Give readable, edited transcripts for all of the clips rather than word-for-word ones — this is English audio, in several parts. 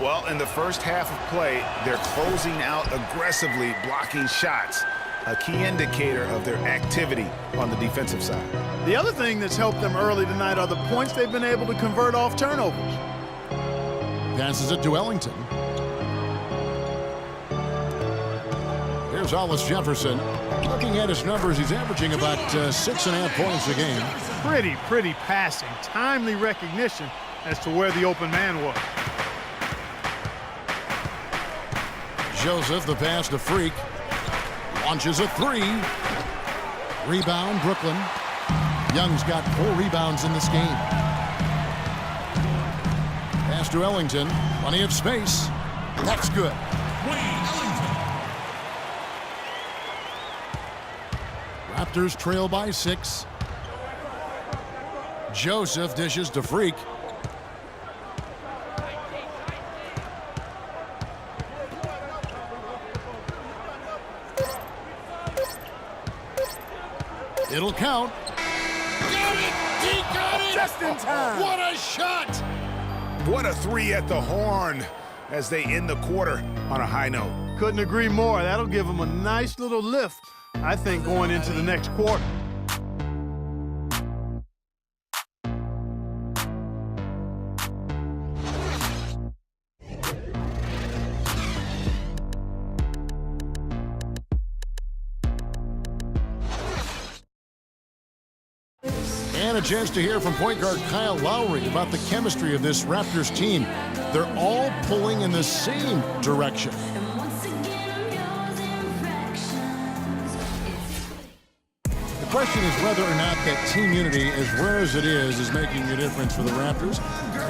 Well, in the first half of play, they're closing out aggressively, blocking shots, a key indicator of their activity on the defensive side. The other thing that's helped them early tonight are the points they've been able to convert off turnovers. Passes it to Ellington. Here's Hollis Jefferson. Looking at his numbers, he's averaging about 6.5 points a game. Pretty passing. Timely recognition as to where the open man was. Joseph, the pass to Freak. Launches a three. Rebound, Brooklyn. Young's got 4 rebounds in this game. Pass to Ellington. Plenty of space. That's good. Raptors trail by 6. Joseph dishes to Freak. It'll count. Got it! He got it! Just in time. What a shot! What a three at the horn as they end the quarter on a high note. Couldn't agree more. That'll give them a nice little lift, I think, going into the next quarter. And a chance to hear from point guard Kyle Lowry about the chemistry of this Raptors team. They're all pulling in the same direction. The question is whether or not that team unity, as rare as it is making a difference for the Raptors.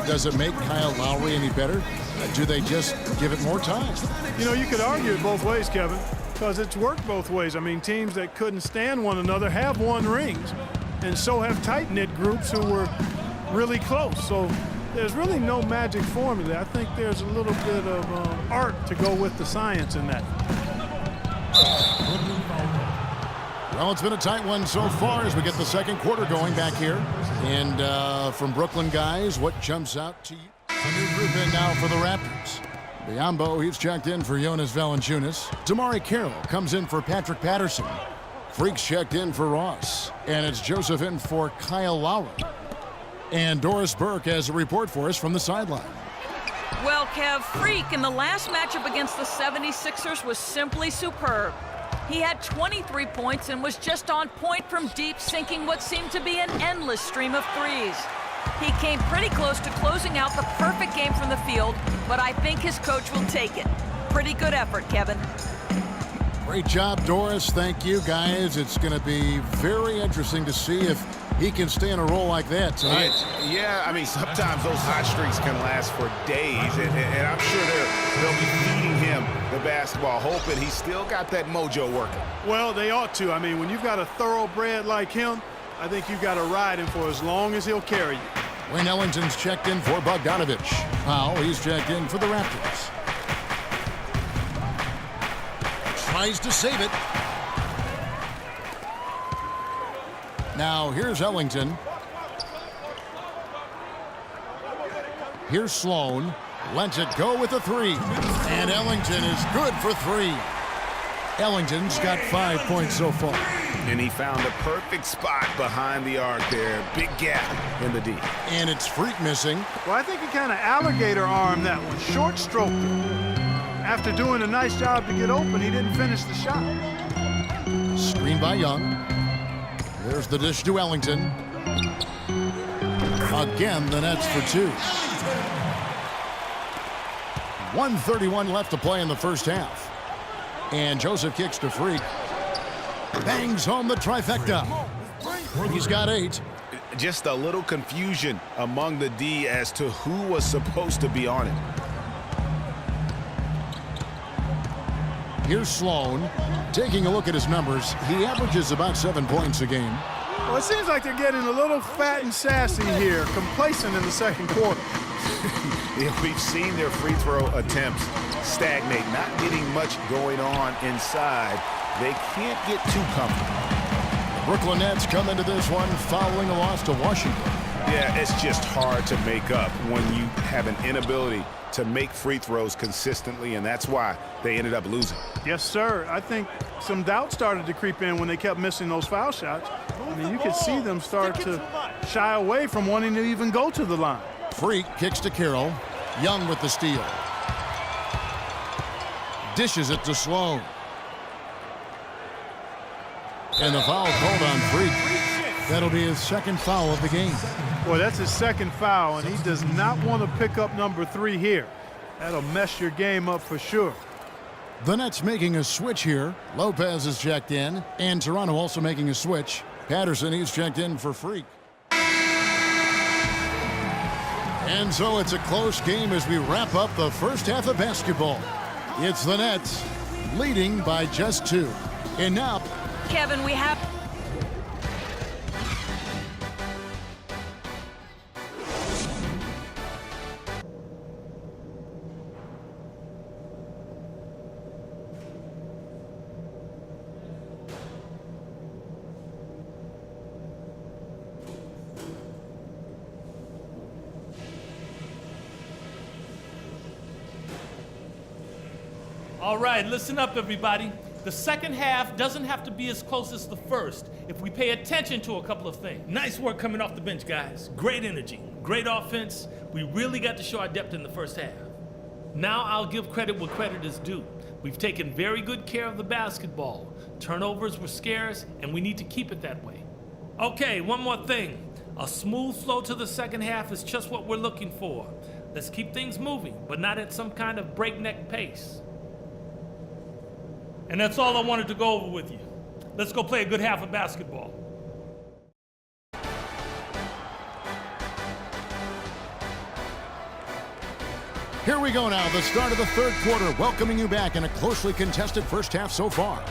Does it make Kyle Lowry any better? Do they just give it more time? You know, you could argue it both ways, Kevin, because it's worked both ways. I mean, teams that couldn't stand one another have won rings, and so have tight-knit groups who were really close. So there's really no magic formula. I think there's a little bit of art to go with the science in that. Well, it's been a tight one so far as we get the second quarter going back here. And from Brooklyn guys, what jumps out to you? A new group in now for the Raptors. Biyombo, he's checked in for Jonas Valanciunas. Damari Carroll comes in for Patrick Patterson. Freak's checked in for Ross. And it's Joseph in for Kyle Lowry. And Doris Burke has a report for us from the sideline. Well, Kev, Freak in the last matchup against the 76ers was simply superb. He had 23 points and was just on point from deep, sinking what seemed to be an endless stream of threes. He came pretty close to closing out the perfect game from the field, but I think his coach will take it. Pretty good effort, Kevin. Great job, Doris. Thank you, guys. It's going to be very interesting to see if he can stay in a role like that tonight. Yeah, I mean, sometimes those hot streaks can last for days, and I'm sure they'll be feeding him the basketball, hoping he's still got that mojo working. Well, they ought to. I mean, when you've got a thoroughbred like him, I think you've got to ride him for as long as he'll carry you. Wayne Ellington's checked in for Bogdanovich. Powell, he's checked in for the Raptors. Tries to save it. Now, here's Ellington. Here's Sloan. Lets it go with a three. And Ellington is good for 3. Ellington's got 5 points so far. And he found a perfect spot behind the arc there. Big gap in the D. And it's Freak missing. Well, I think he kind of alligator armed that one. Short stroked it. After doing a nice job to get open, he didn't finish the shot. Screen by Young. There's the dish to Ellington. Again, the Nets for 2. 1:31 left to play in the first half. And Joseph kicks to Freak. Bangs home the trifecta. He's got 8. Just a little confusion among the D as to who was supposed to be on it. Here's Sloan. Taking a look at his numbers, he averages about 7 points a game. Well, it seems like they're getting a little fat and sassy here, complacent in the second quarter. We've seen their free throw attempts stagnate, not getting much going on inside. They can't get too comfortable. Brooklyn Nets come into this one following a loss to Washington. Yeah, it's just hard to make up when you have an inability to make free throws consistently, and that's why they ended up losing. Yes, sir. I think some doubt started to creep in when they kept missing those foul shots. I mean, you could see them start to shy away from wanting to even go to the line. Freak kicks to Carroll. Young with the steal. Dishes it to Sloan. And the foul called on Freak. That'll be his second foul of the game. Boy, that's his second foul, and he does not want to pick up number 3 here. That'll mess your game up for sure. The Nets making a switch here. Lopez is checked in, and Toronto also making a switch. Patterson, he's checked in for Freak. And so it's a close game as we wrap up the first half of basketball. It's the Nets leading by just 2. And now, Kevin, we have... All right, listen up, everybody. The second half doesn't have to be as close as the first if we pay attention to a couple of things. Nice work coming off the bench, guys. Great energy, great offense. We really got to show our depth in the first half. Now I'll give credit where credit is due. We've taken very good care of the basketball. Turnovers were scarce, and we need to keep it that way. Okay, one more thing. A smooth flow to the second half is just what we're looking for. Let's keep things moving, but not at some kind of breakneck pace. And that's all I wanted to go over with you. Let's go play a good half of basketball. here we go now, the start of the third quarter, welcoming you back in a closely contested first half so far.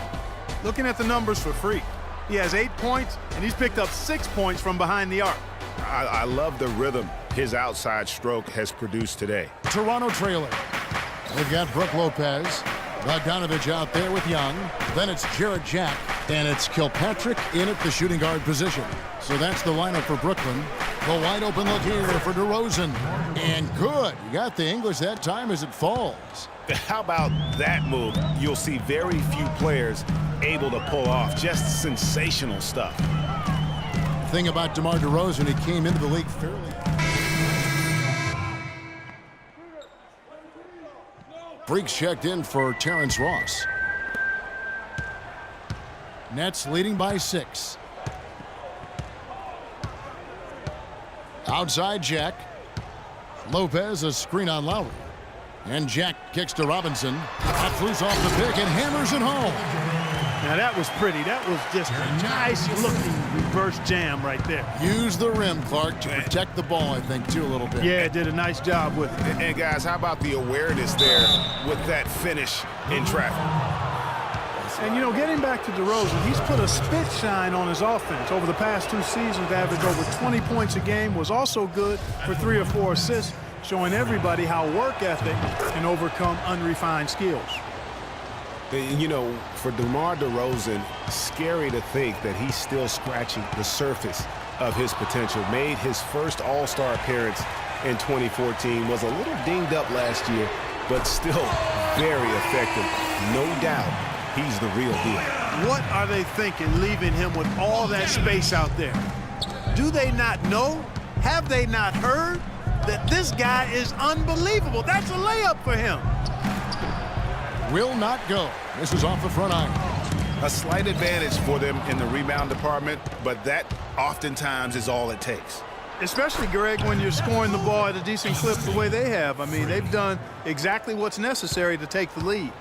Looking at the numbers for Freak, he has 8 points, and he's picked up 6 points from behind the arc. I love the rhythm his outside stroke has produced today. Toronto trailer. They've got Brook Lopez. Bogdanovich out there with Young. Then it's Jarrett Jack. And it's Kilpatrick in at the shooting guard position. So that's the lineup for Brooklyn. The wide open look here for DeRozan. And good. You got the English that time as it falls. How about that move? You'll see very few players able to pull off. Just sensational stuff. The thing about DeMar DeRozan, he came into the league fairly. Freaks checked in for Terrence Ross. Nets leading by 6. Outside Jack. Lopez, a screen on Lowry. And Jack kicks to Robinson. That flews off the pick and hammers it home. Now that was pretty. That was just a nice-looking reverse jam right there. Use the rim, Clark, to protect the ball, I think, too, a little bit. Yeah, did a nice job with it. And guys, how about the awareness there with that finish in traffic? And, you know, getting back to DeRozan, he's put a spit shine on his offense. Over the past 2 seasons, averaged over 20 points a game, was also good for 3 or 4 assists, showing everybody how work ethic can overcome unrefined skills. You know, for DeMar DeRozan, scary to think that he's still scratching the surface of his potential. Made his first All-Star appearance in 2014, was a little dinged up last year, but still very effective. No doubt he's the real deal. What are they thinking leaving him with all that space out there? Do they not know? Have they not heard that this guy is unbelievable? That's a layup for him. Will not go. This is off the front iron. A slight advantage for them in the rebound department, but that oftentimes is all it takes. Especially, Greg, when you're scoring the ball at a decent clip the way they have. I mean, they've done exactly what's necessary to take the lead.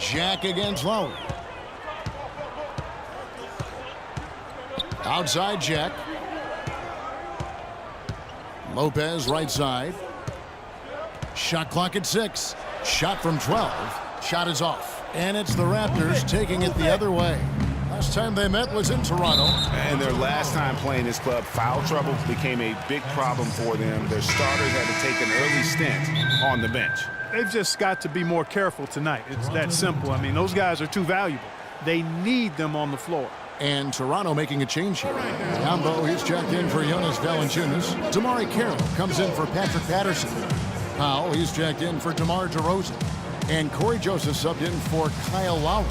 Jack against Lowry. Outside Jack. Lopez right side. Shot clock at 6. Shot from 12. Shot is off. And it's the Raptors taking it the other way. Last time they met was in Toronto. And their last time playing this club, foul trouble became a big problem for them. Their starters had to take an early stint on the bench. They've just got to be more careful tonight. It's that simple. I mean, those guys are too valuable. They need them on the floor. And Toronto making a change here. Biombo, he's checked in for Jonas Valanciunas. Damari Carroll comes in for Patrick Patterson. Powell, he's checked in for DeMar DeRozan. And Corey Joseph subbed in for Kyle Lowry.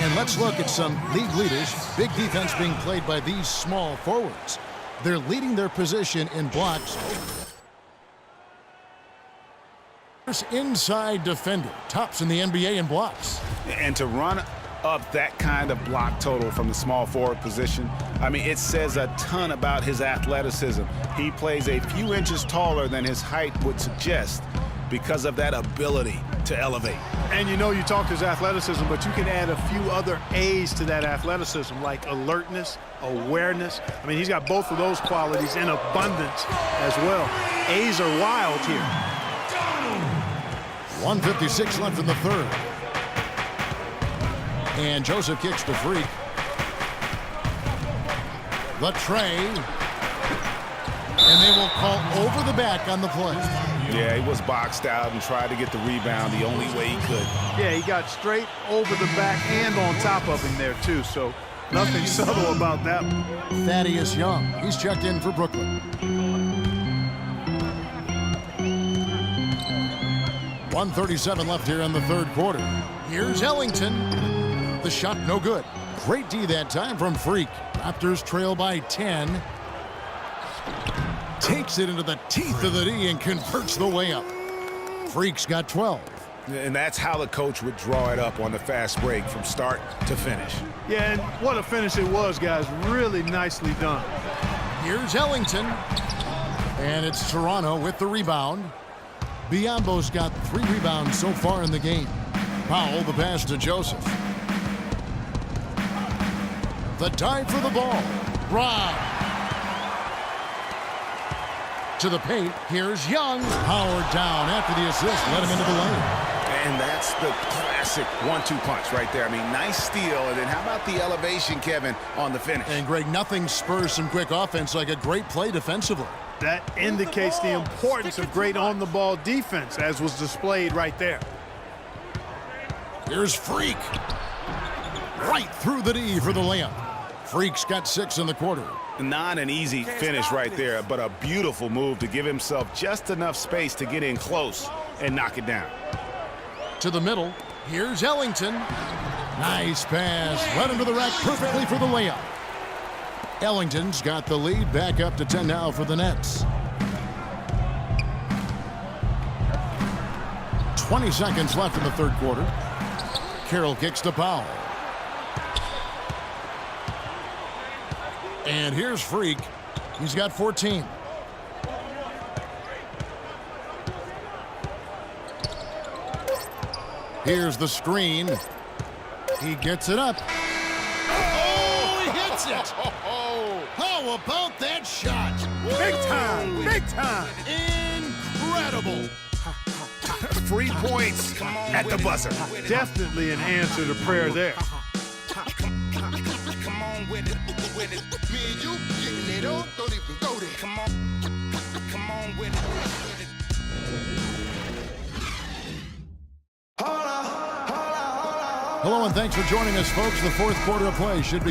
And let's look at some league leaders. Big defense being played by these small forwards. They're leading their position in blocks. Inside defender, tops in the NBA in blocks. And to run up that kind of block total from the small forward position, I mean, it says a ton about his athleticism. He plays a few inches taller than his height would suggest because of that ability to elevate. And you know, you talk his athleticism, but you can add a few other A's to that athleticism, like alertness, awareness. I mean, he's got both of those qualities in abundance as well. A's are wild here. 1:56 left in the third. And Joseph kicks to Freak. The tray. And they will call over the back on the play. Yeah, he was boxed out and tried to get the rebound the only way he could. Yeah, he got straight over the back and on top of him there, too. So nothing subtle about that one. Thaddeus Young, he's checked in for Brooklyn. 1:37 left here in the third quarter. Here's Ellington. The shot no good. Great D that time from Freak. Raptors trail by 10. Takes it into the teeth of the D and converts the layup. Freak's got 12. And that's how the coach would draw it up on the fast break from start to finish. Yeah, and what a finish it was, guys. Really nicely done. Here's Ellington. And it's Toronto with the rebound. Biombo's got 3 rebounds so far in the game. Powell, the pass to Joseph. The dive for the ball. Rob. To the paint. Here's Young. Howard down after the assist. Let him into the lane. And that's the classic 1-2 punch right there. I mean, nice steal. And then how about the elevation, Kevin, on the finish? And Greg, nothing spurs some quick offense like a great play defensively. That indicates the importance of great on-the-ball defense, as was displayed right there. Here's Freak. Right through the D for the layup. Freak's got 6 in the quarter. Not an easy finish right there, but a beautiful move to give himself just enough space to get in close and knock it down. To the middle. Here's Ellington. Nice pass. Led him to the rack perfectly for the layup. Ellington's got the lead, back up to 10 now for the Nets. 20 seconds left in the third quarter. Carroll kicks to Powell. And here's Freak. He's got 14. Here's the screen. He gets it up. Oh, he hits it. How about that shot? Big time, big time. Incredible. 3 points at the buzzer. Definitely an answer to prayer there. Hello and thanks for joining us, folks. The fourth quarter of play should be